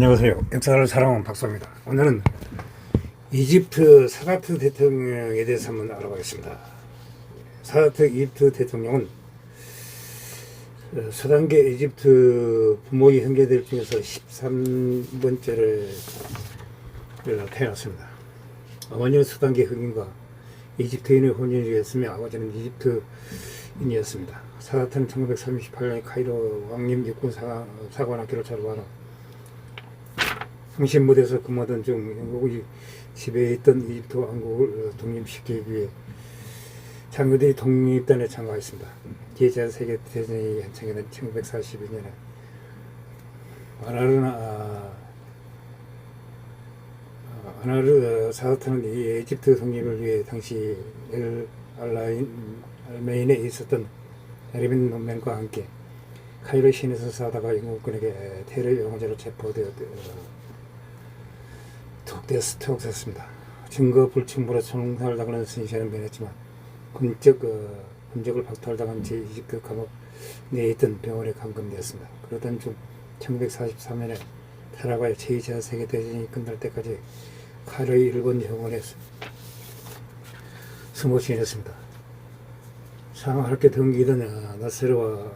안녕하세요. 역사를 사랑하는 박사입니다. 오늘은 이집트 사다트 대통령에 대해서 한번 알아보겠습니다. 사다트 이집트 대통령은 서단계 이집트 부모의 형제들 중에서 13번째를 태어났습니다. 어머니는 수단계 흑인과 이집트인의 혼인이었으며 아버지는 이집트인이었습니다. 사다트는 1938년 카이로 왕림 육군 사관학교를 졸업한 항신 무대에서 근무하던 중 영국이 지배했던 이집트 왕국을 독립시키기 위해 장교들이 독립단에 참가했습니다. 제2차 세계대전이 한창이던 1942년에 아나르 사다트는 이집트 독립을 위해 당시 알메인에 있었던 에르빈 논맨과 함께 카이로 시내에서 사다가 영국군에게 테러 용의자로 투옥됐습니다. 증거 불충분으로 총살을 당하는 신세는 면했지만 군적을 박탈당한 채 이집트 감옥 내에 있던 병원에 감금되었습니다. 그러던 중 1943년에 타라바의 제2차 세계대전이 끝날 때까지 카이로의 일본 병원에 숨어 지냈습니다. 상하럽게 등기던 나세르와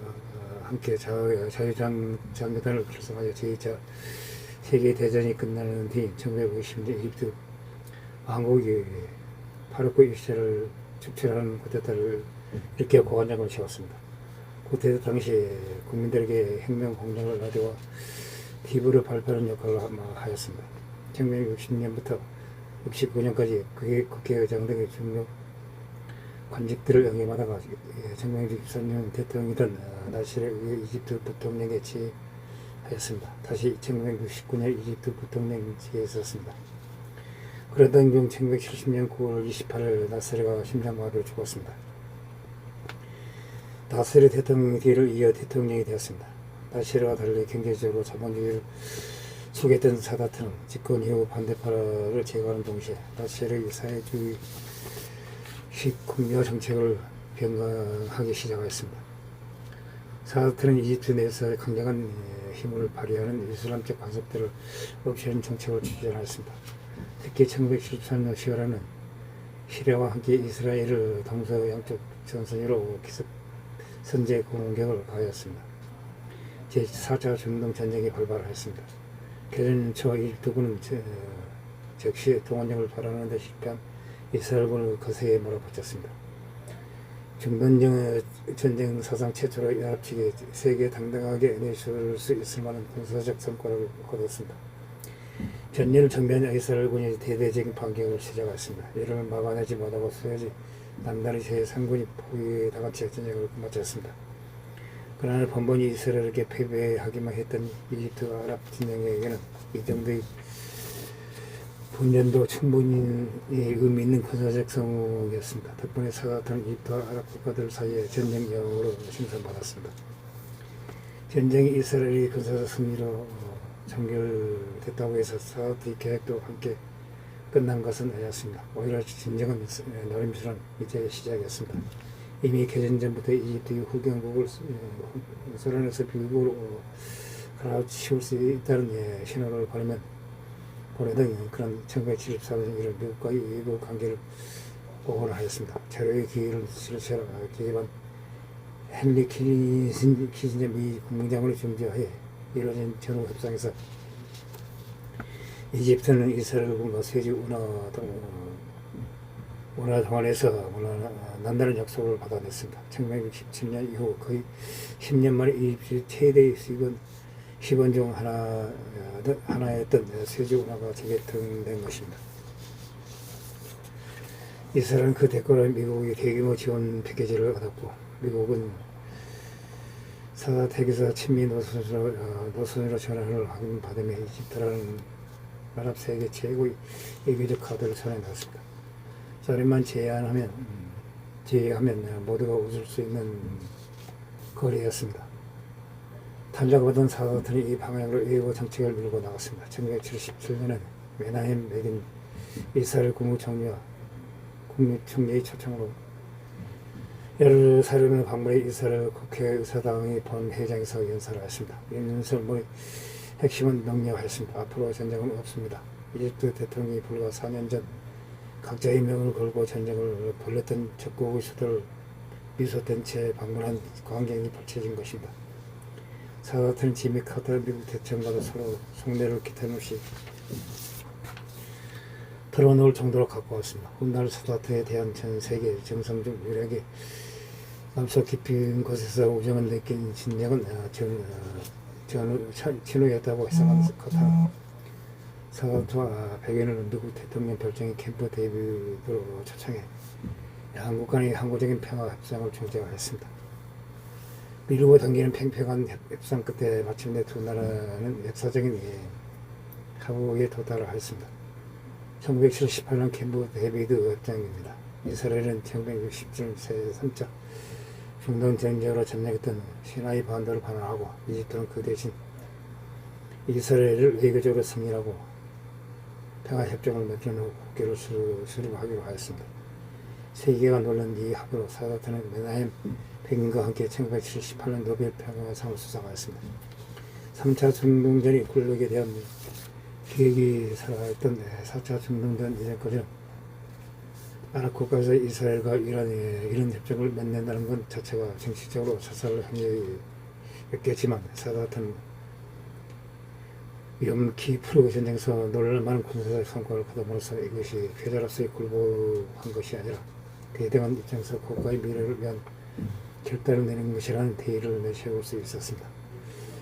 함께 자유장교단을 결성하여 제2차 세계대전이 끝나는 뒤 1950년 이집트 왕국이 파르코 일세를 축출하는 쿠데타를 일으켜 고관장을 세웠습니다. 쿠데타 당시 국민들에게 혁명 공장을 라디오와 TV를 발표하는 역할을 하였습니다. 1960년부터 69년까지 국회의장 등의 중요 관직들을 영임하다가 1963년 대통령이던 나시르에 의해 이집트 부통령에 지휘하였습니다. 다시 1969년 이집트 부통령직에 있었습니다. 그러던 중 1970년 9월 28일 나세르가 심장마비로 죽었습니다. 나세르 대통령 뒤를 이어 대통령이 되었습니다. 나세르와 달리 경제적으로 자본주의를 추구했던 사다트는 집권 이후 반대파를 제거하는 동시에 나세르의 사회주의 국민화 정책을 변경하기 시작하였습니다. 사다트는 이집트 내에서 강력한 힘을 발휘하는 이슬람적 간섭들을 없애는 정책을 추진하였습니다. 특히 1973년 10월에는 시리아와 함께 이스라엘을 동서양쪽 전선으로 기습 선제 공격을 가하였습니다. 제4차 중동 전쟁이 발발하였습니다. 개전 초 이집트군은 즉시 동원령을 발언하는 데 실패한 이스라엘군을 거세게 몰아붙였습니다. 중동 전쟁 사상 최초로 연합 측이 세계 당당하게 내세울 수 있을 만한 군사적 성과를 거뒀습니다. 전일 정변 이스라엘군이 대대적인 반격을 시작했습니다. 이를 막아내지 못하고 수요지 남다리 제3군이 포위당한 채 전쟁을 마쳤습니다. 그러나 번번이 이스라엘에게 패배하기만 했던 이집트 아랍 진영에게는 이 정도의 분전도 충분히 의미 있는 군사적 성공이었습니다. 덕분에 사다트는 이집트와 아랍 국가들 사이의 전쟁 영웅으로 칭송받았습니다. 전쟁이 이스라엘의 군사적 승리로 종결됐다고 해서 사다트의 계획도 함께 끝난 것은 아니었습니다. 오히려 진정한 노림수는 이제 시작이었습니다. 이미 개전 전부터 이집트의 후경국을 소련에서 비극으로 갈아치울 수 있다는 신호를 보내던 그런 1974년 이런 미국과의 외교 관계를 복원하였습니다. 자료의 기회를 기획한 헨리 키신저 미 국무장관을 중재하에 이루어진 전후 협상에서 이집트는 이스라엘군과 세계 운하 동안에서 난다른 약속을 받아냈습니다. 1967년 이후 거의 10년 만에 이집트 최대의 시번 중 하나였던 세계 운하가 재개통된 것입니다. 이스라엘은 그 대가로 미국의 대규모 지원 패키지를 얻었고, 미국은 사다트에게서 친미 노선으로 전환을 받으며 이집트라는 아랍 세계 최고의 외교적 카드를 전해놨습니다. 소련만 제외하면 모두가 웃을 수 있는 거리였습니다. 탄력받은 사다트는 이 방향으로 외교 정책을 밀고 나갔습니다. 1977년에 메나헴 베긴 이스라엘 국무총리와 국무총리의 초청으로 예루살렘을 방문해 이스라엘 국회의사당의 본회의장에서 연설을 했습니다. 윤석열 핵심은 명료했습니다. 앞으로 전쟁은 없습니다. 이집트 대통령이 불과 4년 전 각자의 명을 걸고 전쟁을 벌였던 적국의 수도를 미소된 채 방문한 광경이 펼쳐진 것입니다. 사다트는 지미 카터 미국 대통령과도 서로 속내를 기탄없이 털어놓을 정도로 갖고 왔습니다. 훗날 사다트에 대한 전 세계 정상 중 유일하게 남서 깊은 곳에서 우정을 느낀 진정은 진우였다고 해석한 카터. 사다트와 백인을 미국 대통령 별장인 캠프 데이비드로 초청해 양국 간의 항구적인 평화 협상을 중재했습니다. 미루고 당기는 팽팽한 협상 끝에 마침내 두 나라는 역사적인 합의에 도달을 하였습니다. 1978년 캠프 데이비드 협정입니다. 이스라엘은 1967년 새3차 중동 전쟁으로 점령했던 시나이 반도를 반환하고 이집트는 그 대신 이스라엘을 외교적으로 승인하고 평화협정을 맺은 후 국교를 수립하기로 하였습니다. 세계가 놀란 이 합의로 사다트는 메나헴 백인과 함께 1978년 노벨 평화상을 수상하였습니다. 3차 중동전이 굴욕에 대한 기획이 살아있던 4차 중동전 이전까지는 아랍 국가에서 이스라엘과 이란에 이런 협정을 맺는다는 것 자체가 정치적으로 자살을 행위였겠지만 사다트는 욤키푸르 전쟁에서 놀랄만한 군사적 성과를 거둠으로써 이것이 패자로서의 굴복한 것이 아니라 대등한 입장에서 국가의 미래를 위한 결단을 내는 것이라는 대의를 내세울 수 있었습니다.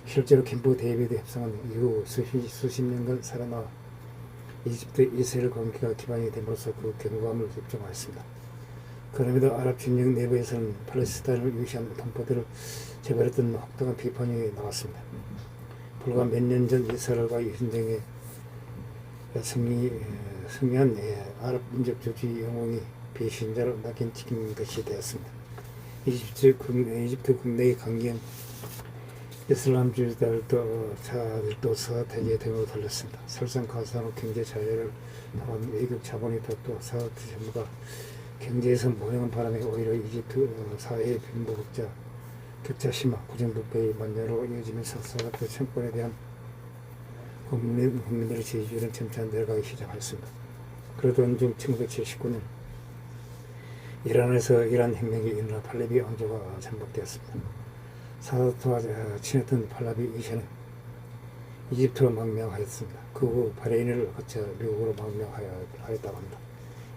실제로 캠프 데이비드 협상은 이후 수십 년간 살아나와 이집트 이스라엘 관계가 기반이 됨으로써 그 경고함을 입증하였습니다. 그럼에도 아랍 진영 내부에서는 팔레스타인을 위시한 동포들을 재벌했던 혹독한 비판이 나왔습니다. 불과 몇 년 전 이스라엘과 이 전쟁에 승리한 아랍 민족주의 영웅이 배신자로 낙인 찍힌 것이 되었습니다. 이집트 국내의 강경 이슬람주의자들도 사다트에게 등을 돌렸습니다. 설상가상으로 경제 자유를 포함한 외국 자본이 또 사다트 정부가 경제에서 모형한 바람에 오히려 이집트 사회의 격차 심화, 구정부패의 만연으로 이어지면서 사다트 정권에 대한 국민들의 지지율은 점차 내려가기 시작했습니다. 그러던 중 1979년 이란에서 이란 혁명이 일어나 팔레비 왕조가 전복되었습니다. 사다트와 친했던 팔레비 2세는 이집트로 망명하였습니다. 그 후 바레인을 거쳐 미국으로 망명하였다고 합니다.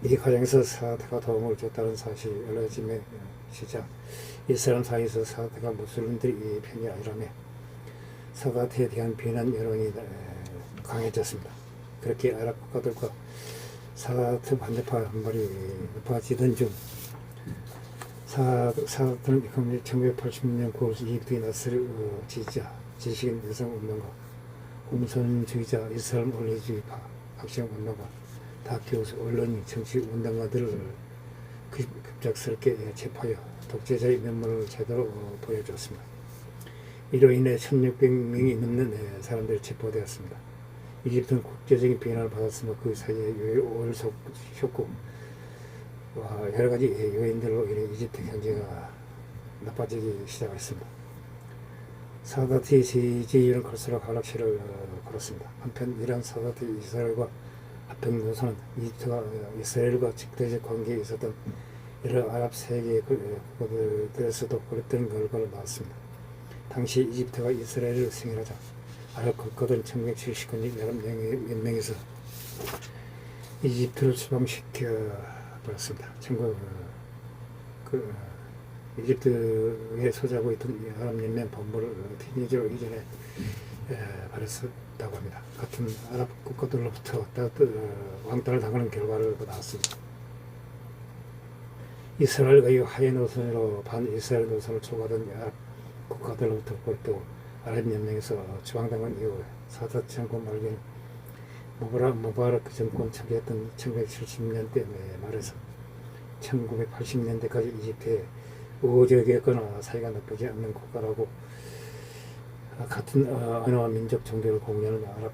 이 과정에서 사다트가 도움을 줬다는 사실이 알려지면시자 이 사람 사이에서 사다트가 무슬림들의 편이 아니라며 사다트에 대한 비난 여론이 강해졌습니다. 그렇게 아랍 국가들과 사다트 반대파 반발이 높아지던 중 사다트는 1980년 9월 이집트의 나스르 지지자, 지식인 여성운동가, 공산주의자, 이슬람 원리주의파, 학생운동가, 다큐 언론인, 정치운동가들을 급작스럽게 체포하여 독재자의 면모를 제대로 보여줬습니다. 이로 인해 1600명이 넘는 사람들이 체포되었습니다. 이집트는 국제적인 비난을 받았으며 그 사이에 오일 쇼크 여러 가지 요인들로 인해 이집트 경제가 나빠지기 시작했습니다. 사다트의 지지율은 갈수록 하락세를 걸었습니다. 한편 이란 사다트 이스라엘과 합병 노선은 이집트가 이스라엘과 직대적 관계에 있었던 여러 아랍 세계 국가들에서도 그랬던 결과로 나왔습니다. 당시 이집트가 이스라엘을 승인하자 아랍 국가들은 1979년 연맹에서 이집트를 추방시켜 버렸습니다. 이집트에 소재하고 있던 아랍 연맹 본부를 티니지로 이전에 버렸다고 합니다. 같은 아랍 국가들로부터 왕따를 당하는 결과를 나왔습니다. 이스라엘과 이 하해 노선으로 반이스라엘 노선을 촉구하던 아랍 국가들로부터 또 아랍 연맹에서 추방당한 이후 사다트 정권 말기에는 무바라크 정권 차기했던 1970년대 말에서 1980년대까지 이집트에 우호적이었거나 사이가 나쁘지 않는 국가라고 같은 언어와 민족 정도를 공유하는 아랍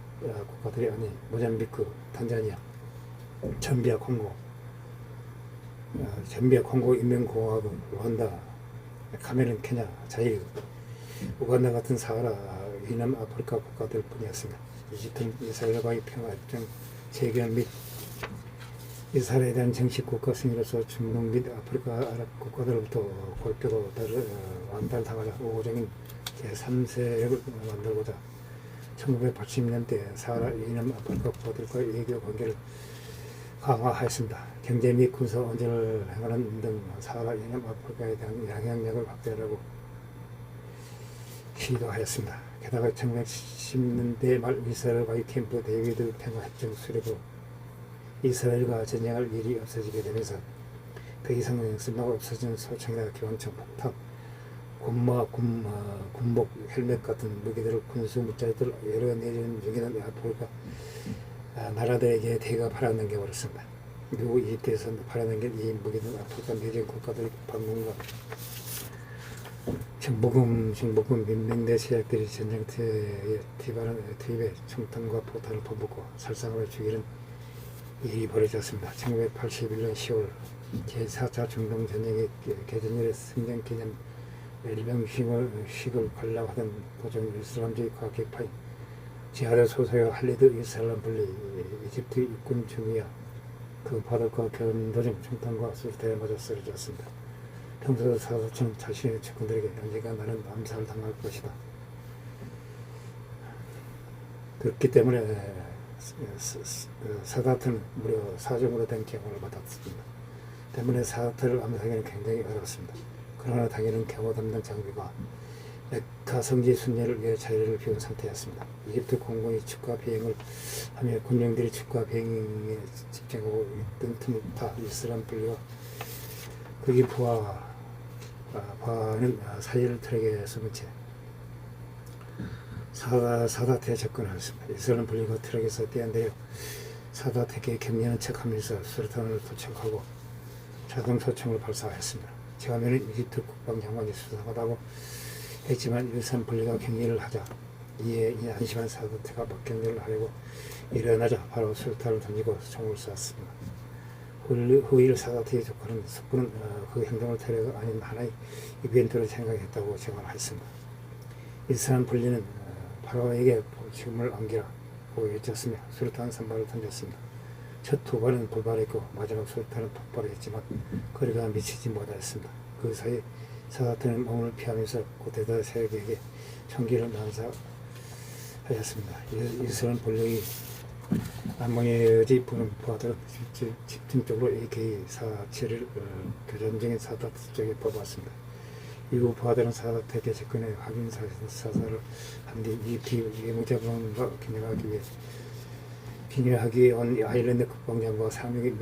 국가들이 아닌 모잠비크, 탄자니아, 잠비아 콩고 인민공화국, 루안다, 카메룬, 케냐, 자일, 우간다 같은 사하라 이남 아프리카 국가들 뿐이었습니다. 이집트는 이스라엘과의 평화협정 체결 및 이스라엘에 대한 정식 국가 승리로서 중동 및 아프리카 아랍 국가들로부터 골격을 완달당하자 우호적인 제3세력을 만들고자 1980년대 사하라 이남 아프리카 국가들과의 외교 관계를 강화하였습니다. 경제 및 군사 언쟁을 행하는 등 사하라 이남 아프리카에 대한 영향력을 확대하려고 시도하였습니다. 게다가 1970년대 말 이스라엘과의 캠프 데이비드 평화협정 수립 후 이스라엘과 전쟁할 일이 없어지게 되면서 더 이상 쓸모가 없어진 소총이나 기관총, 폭탄, 군복, 헬멧 같은 무기들을 군수 무자들 여러 내리는 중에는 아프리카 나라들에게 대가 팔아넘겨버렸습니다. 미국 이집트에서 팔아넘긴 이 무기는 아프리카 내전 국가들의 방문과 정보금 민병대 세력들이 전쟁터에 투입해 총탄과 포탄을 퍼붓고 살상을 죽이는 일이 벌어졌습니다. 1981년 10월 제4차 중동 전쟁의 개전일의 승전 기념 일병식을 관람하던 도중 이슬람주의 과격파인 지하드 소속의 할리드 이슬람 분리 이집트 육군 중위와 그 바둑과 결혼 도중 총탄과 술탄에 맞아 쓰러졌습니다. 평소 사사처럼 자신의 측근들에게 언젠가 나는 암살을 당할 것이다. 그렇기 때문에 사다트는 무려 사정으로 된 경호를 받았습니다. 때문에 사다트를 암살하기는 굉장히 어려웠습니다. 그러나 당연히 경호 담당 장비가 메카 성지 순례를 위해 자리를 비운 상태였습니다. 이집트 공군이 축가 비행을 하며 군령들이 축가 비행에 집중하고 있던 틈을 타 이슬람 분리와 거기 부하는 사이를 트랙에 숨은 채 사다트에 접근하였습니다. 이스라엘 분리가 트럭에서 뛰어내려 사다트에게 격려하는 척하면서 수류탄을 도착하고 자동 소총을 발사하였습니다. 처음에는 이집트 국방장관이 수상하다고 했지만 이스라엘 분리가 격려를 하자 이에 안심한 사다트가 막격을 하려고 일어나자 바로 수류탄을 던지고 총을 쐈습니다. 후일 사다트의 조건은 석부는 그 행동을 테러가 아닌 하나의 이벤트로 생각했다고 제안했습니다. 이스라엘 분리는 파라오에게 지금을 안기라고 외쳤으며 수류탄 3발을 던졌습니다. 첫 2발은 불발했고 마지막 수류탄은 폭발했지만 거리가 미치지 못하였습니다. 그 사이 사다트는 몸을 피하면서 고대다 세력에게 총기를 난사하였습니다. 이스라엘 본령이 남방에지 부는 부하들은 집중적으로 AK-47을 교전 중인 사다트 쪽에 뽑았습니다. 이후 부하들은 사다트에게 접근해 확인 사살을 한 뒤 이 외무장관과 기념하기 위해 온 아일랜드 국방장과 3명의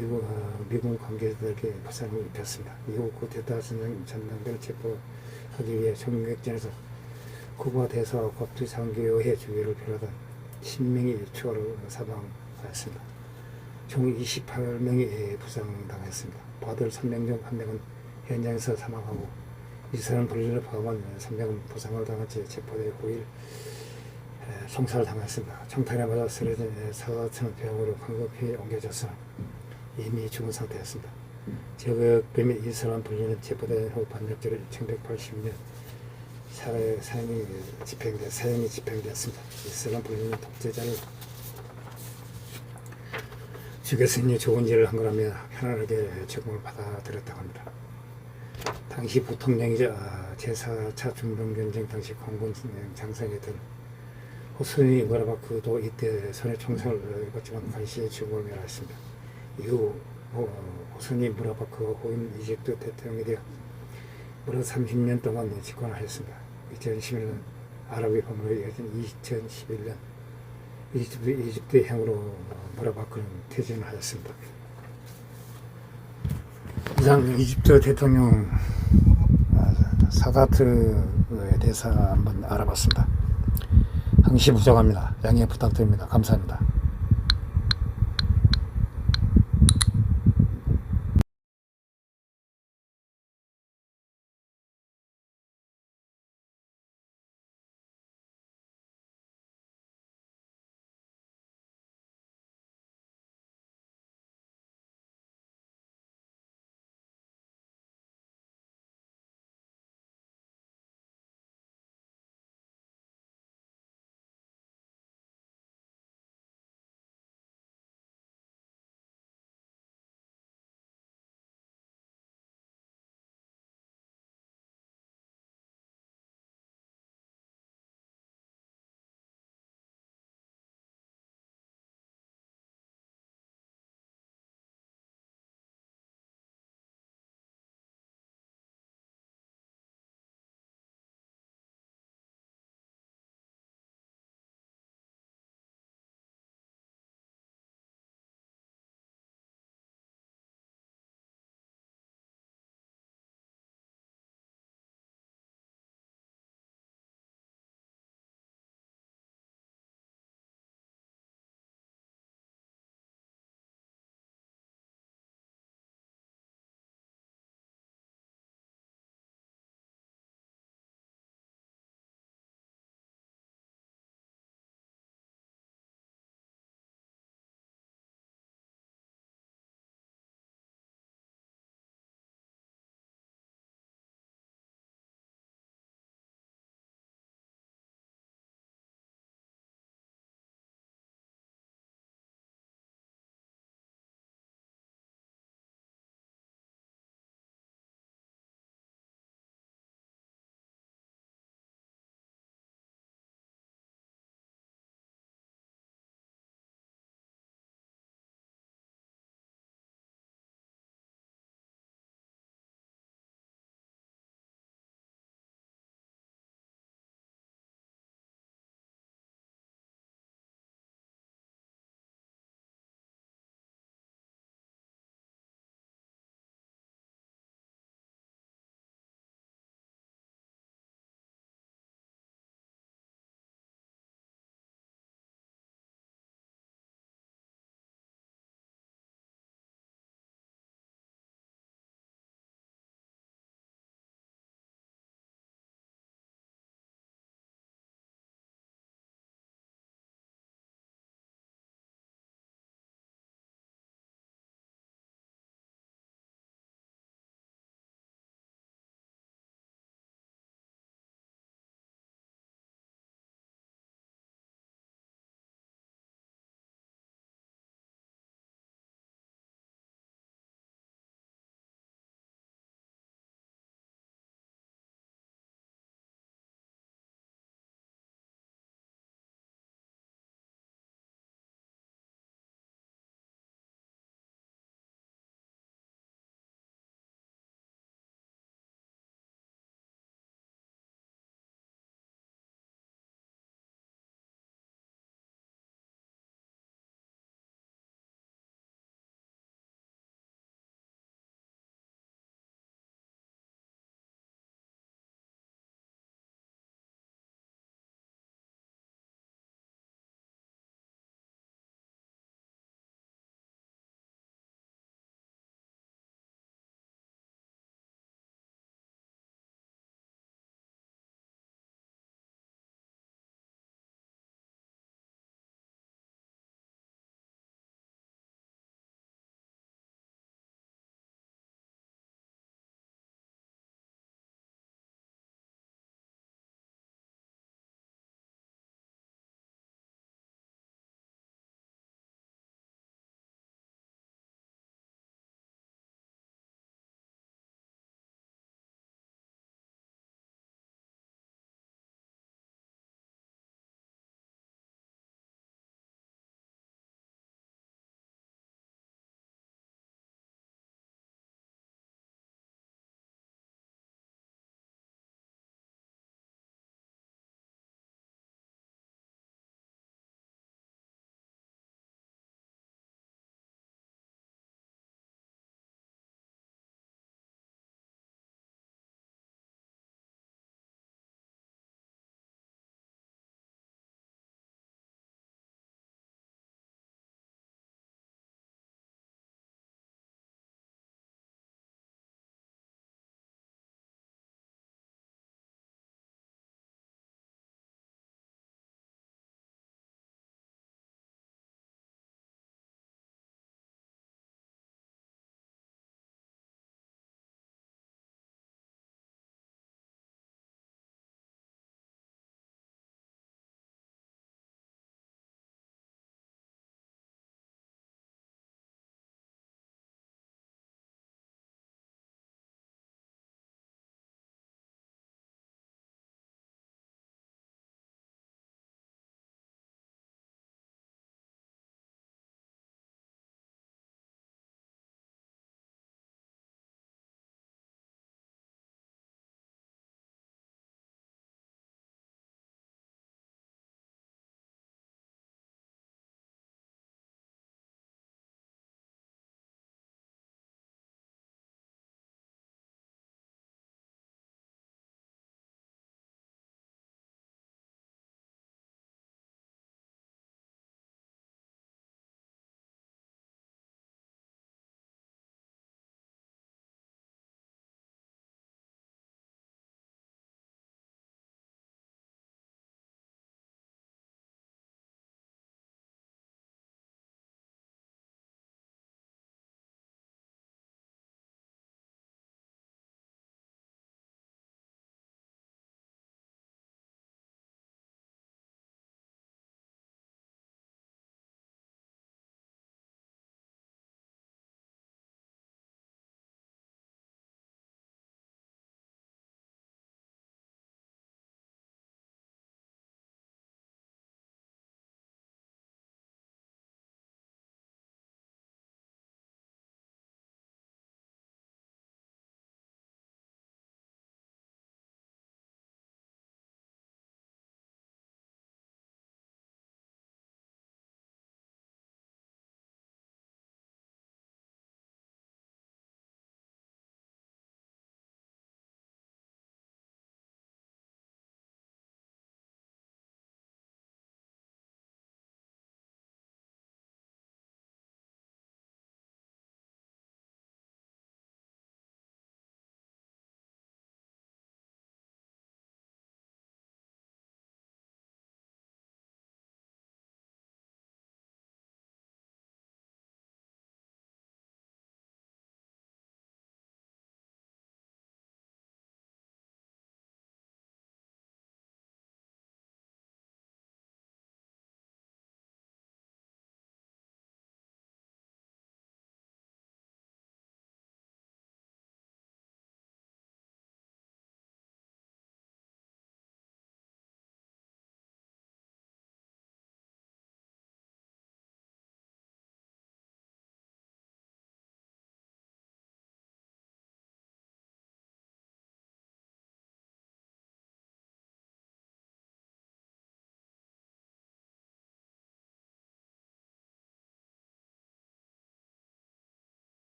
미군 관계자들에게 부상을 입혔습니다. 이후 쿠데타 전당들을 체포하기 위해 총격전에서 쿠바 대사와 곱투 상교회 주위를 비롯한 10명이 추가로 사망하였습니다. 총 28명이 부상당했습니다. 부하들 3명 중 1명은 현장에서 사망하고 이스라엘 분리를 포함한 3명은 부상을 당한 채 체포돼 9일 총살을 당했습니다. 총탄에 맞아 쓰러진 사다트는 병원으로 황급히 옮겨졌으나 이미 죽은 상태였습니다. 저격범인 이스라엘 분리는 체포된 후 반역죄로 1980년 사형이 집행되었습니다. 이스라엘 분리는 독재자를 죽였으니 좋은 일을 한 거라며 편안하게 적응을 받아들였다고 합니다. 당시 부통령이자 제4차 중동전쟁 당시 공군 장성이었던 호스니 무라바크도 이때 손에 총성을 입었지만 간신히 죽음을 면했습니다. 이후 호스니 무라바크가 후임 이집트 대통령이 되어 무려 30년 동안 집권하였습니다. 2011년 아랍의 봄으로 이어진 2011년 이집트형으로 무라바크는 퇴진하였습니다. 이상 이집트 대통령 사다트에 대해서 한번 알아봤습니다. 항시 부족합니다. 양해 부탁드립니다. 감사합니다.